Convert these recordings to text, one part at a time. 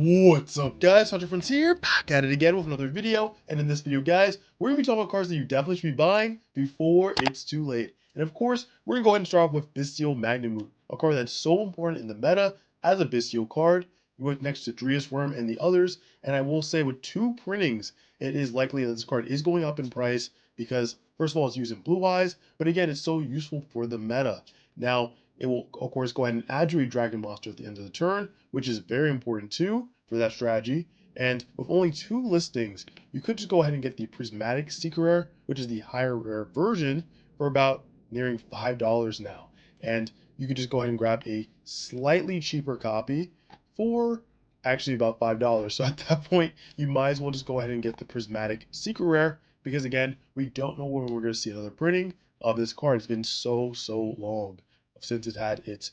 What's up, guys? Hunter Friends here, back at it again with another video. And in this video, guys, we're going to be talking about cards that you definitely should be buying before it's too late. And of course, we're going to go ahead and start off with Bystial Magnamhut, a card that's so important in the meta as a Bystial card. You went next to Drius Worm and the others. And I will say, with 2 printings, it is likely that this card is going up in price because, first of all, it's used in Blue Eyes, but again, it's so useful for the meta. Now, it will, of course, go ahead and add you a Dragon Monster at the end of the turn, which is very important too for that strategy. And with only 2 listings, you could just go ahead and get the Prismatic Secret Rare, which is the higher rare version, for about nearing $5 now. And you could just go ahead and grab a slightly cheaper copy for actually about $5. So at that point, you might as well just go ahead and get the Prismatic Secret Rare, because again, we don't know when we're going to see another printing of this card. It's been so long since it had its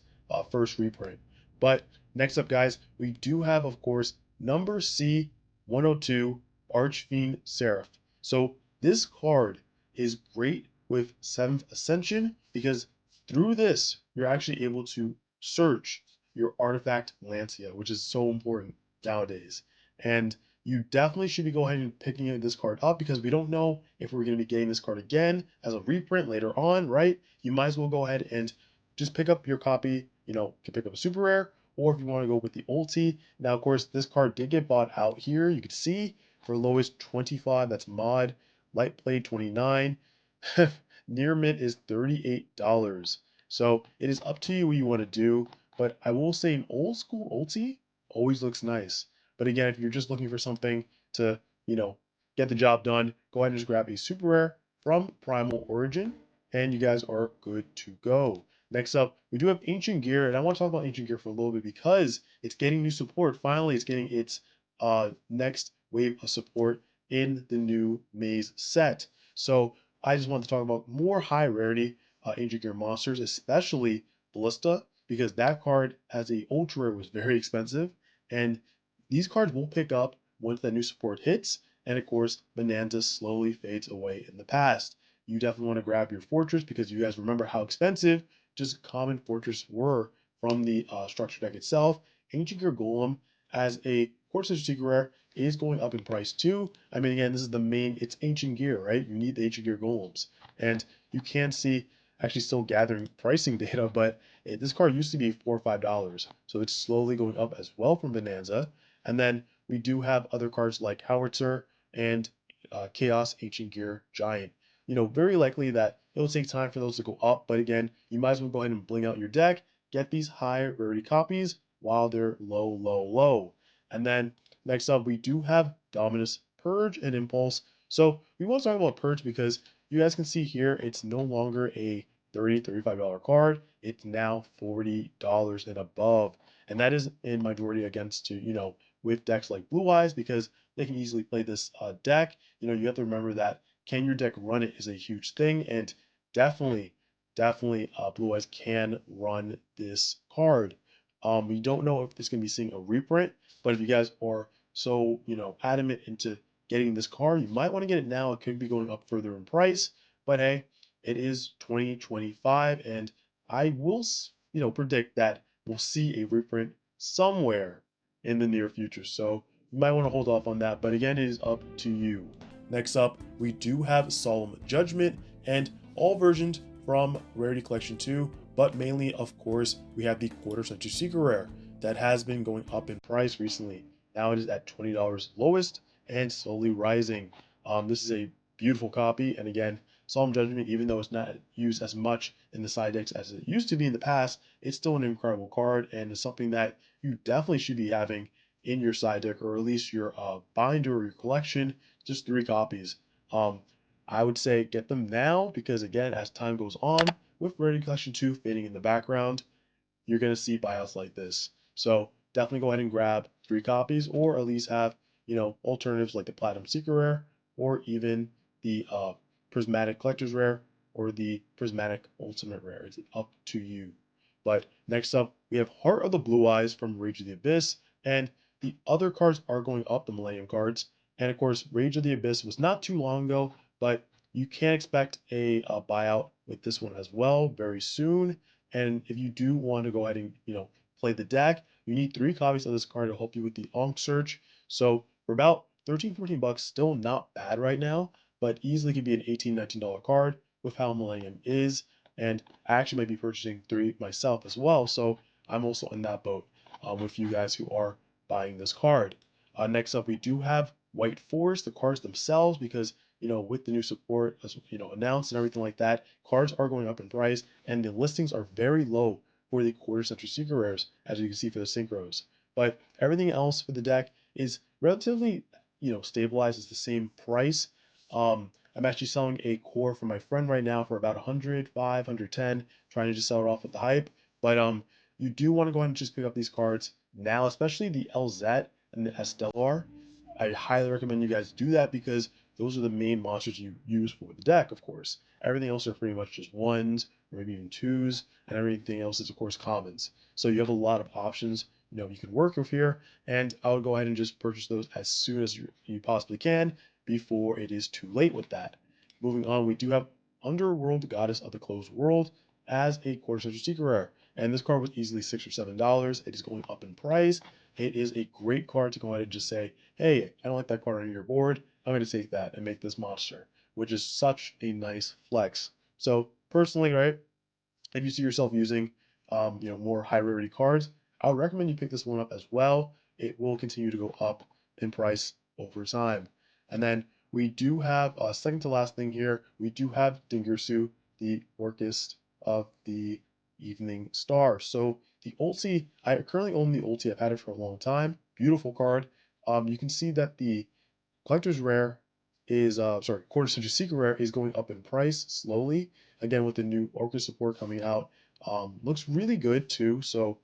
first reprint. But next up, guys, we do have, of course, number C102 Archfiend Seraph. So this card is great with 7th Ascension because through this, you're actually able to search your artifact Lancia, which is so important nowadays. And you definitely should be going ahead and picking this card up because we don't know if we're going to be getting this card again as a reprint later on, right? You might as well go ahead and just pick up your copy. You can pick up a super rare, or if you want to go with the ulti. Now, of course, this card did get bought out here. You can see for lowest 25, that's mod. Light play 29. Near mint is $38. So it is up to you what you want to do. But I will say an old school ulti always looks nice. But again, if you're just looking for something to, get the job done, go ahead and just grab a super rare from Primal Origin, and you guys are good to go. Next up, we do have Ancient Gear, and I want to talk about Ancient Gear for a little bit because it's getting new support. Finally, it's getting its next wave of support in the new Maze set. So I just want to talk about more high rarity Ancient Gear monsters, especially Ballista, because that card as a ultra rare was very expensive, and these cards will pick up once that new support hits, and of course, Bonanza slowly fades away in the past. You definitely want to grab your Fortress because you guys remember how expensive just common Fortress were from the structure deck itself. Ancient Gear Golem as a Core Secret Rare is going up in price too. I mean, again, this is the main, it's Ancient Gear, right? You need the Ancient Gear Golems. And you can see, actually still gathering pricing data, but this card used to be $4 or $5. So it's slowly going up as well from Bonanza. And then we do have other cards like Howitzer and Chaos Ancient Gear Giant. Very likely that it'll take time for those to go up, but again, you might as well go ahead and bling out your deck, get these high rarity copies while they're low. And then next up, we do have Dominus Purge and Impulse. So we want to talk about Purge because you guys can see here, it's no longer a $30, $35 card. It's now $40 and above. And that is in majority against with decks like Blue Eyes because they can easily play this deck. You have to remember that can your deck run it is a huge thing, and definitely Blue Eyes can run this card. We don't know if this can be seeing a reprint, but if you guys are so adamant into getting this card, you might want to get it now. It could be going up further in price, but hey, it is 2025, and I will predict that we'll see a reprint somewhere in the near future. So you might want to hold off on that, but again, it is up to you. Next up, we do have Solemn Judgment and all versions from Rarity Collection 2, but mainly, of course, we have the Quarter Century Secret Rare that has been going up in price recently. Now it is at $20 lowest and slowly rising. This is a beautiful copy, and again, Solemn Judgment, even though it's not used as much in the side decks as it used to be in the past, it's still an incredible card, and it's something that you definitely should be having in your side deck, or at least your binder or your collection. Just 3 copies. I would say get them now because again, as time goes on, with Rarity Collection 2 fading in the background, you're gonna see buyouts like this. So definitely go ahead and grab 3 copies, or at least have alternatives like the Platinum Secret Rare, or even the Prismatic Collector's Rare, or the Prismatic Ultimate Rare. It's up to you. But next up, we have Heart of the Blue Eyes from Rage of the Abyss, and the other cards are going up, the Millennium cards. And of course, Rage of the Abyss was not too long ago, but you can expect a buyout with this one as well very soon. And if you do want to go ahead and play the deck, You need 3 copies of this card to help you with the Ankh search. So for about 13, 14 bucks, still not bad right now, but easily could be an $18, $19 card with how Millennium is. And I actually might be purchasing 3 myself as well, so I'm also in that boat with you guys who are buying this card. Next up, we do have White Force, the cards themselves, because with the new support, announced and everything like that, cards are going up in price, and the listings are very low for the quarter century secret rares, as you can see for the synchros. But everything else for the deck is relatively, stabilized. It's the same price. I'm actually selling a core for my friend right now for about 105, 110, trying to just sell it off with the hype. But you do want to go ahead and just pick up these cards now, especially the LZ and the Stellar. I highly recommend you guys do that because those are the main monsters you use for the deck, of course. Everything else are pretty much just 1s, or maybe even 2s, and everything else is, of course, commons. So you have a lot of options, you can work with here, and I would go ahead and just purchase those as soon as you possibly can before it is too late with that. Moving on, we do have Underworld Goddess of the Closed World as a quarter century secret rare, and this card was easily $6 or $7. It is going up in price. It is a great card to go ahead and just say, hey, I don't like that card on your board. I'm going to take that and make this monster, which is such a nice flex. So personally, right, if you see yourself using, more high rarity cards, I would recommend you pick this one up as well. It will continue to go up in price over time. And then we do have a second to last thing here. We do have Dingersu, the Orcust of the Evening Star. So the ulti, I currently own the ulti. I've had it for a long time. Beautiful card. You can see that the collector's rare is quarter century secret rare is going up in price slowly. Again, with the new Orcust support coming out, looks really good too. So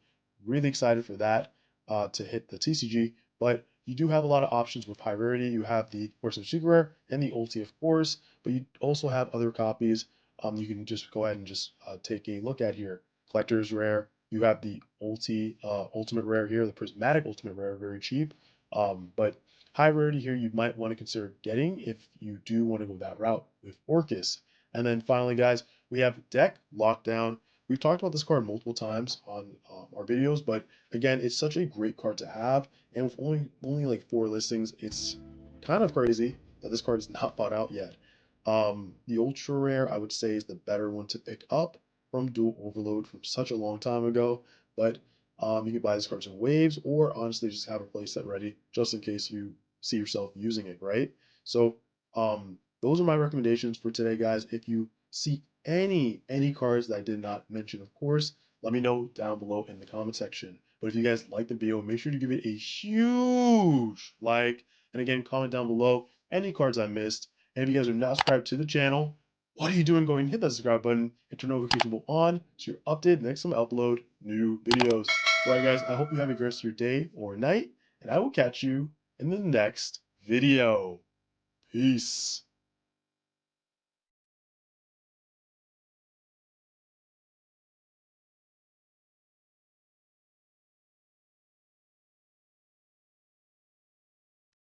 really excited for that to hit the TCG. But you do have a lot of options with high rarity. You have the quarter century secret rare and the ulti, of course, but you also have other copies. You can just go ahead and just take a look at here. Collector's rare. You have the ultimate rare here, the prismatic ultimate rare, very cheap. But high rarity here you might want to consider getting if you do want to go that route with Orcust. And then finally, guys, we have Deck Lockdown. We've talked about this card multiple times on our videos, but again, it's such a great card to have. And with only like 4 listings, it's kind of crazy that this card is not bought out yet. The Ultra Rare, I would say, is the better one to pick up from Dual Overload from such a long time ago, but you can buy this card in waves, or honestly just have a playset ready just in case you see yourself using it, right? So those are my recommendations for today, guys. If you see any cards that I did not mention, of course, let me know down below in the comment section. But if you guys like the video, make sure to give it a huge like, and again, comment down below any cards I missed. And if you guys are not subscribed to the channel, what are you doing? Go and hit that subscribe button and turn notification bell on so you're updated next time I upload new videos. Alright guys, I hope you have a great rest of your day or night, and I will catch you in the next video. Peace.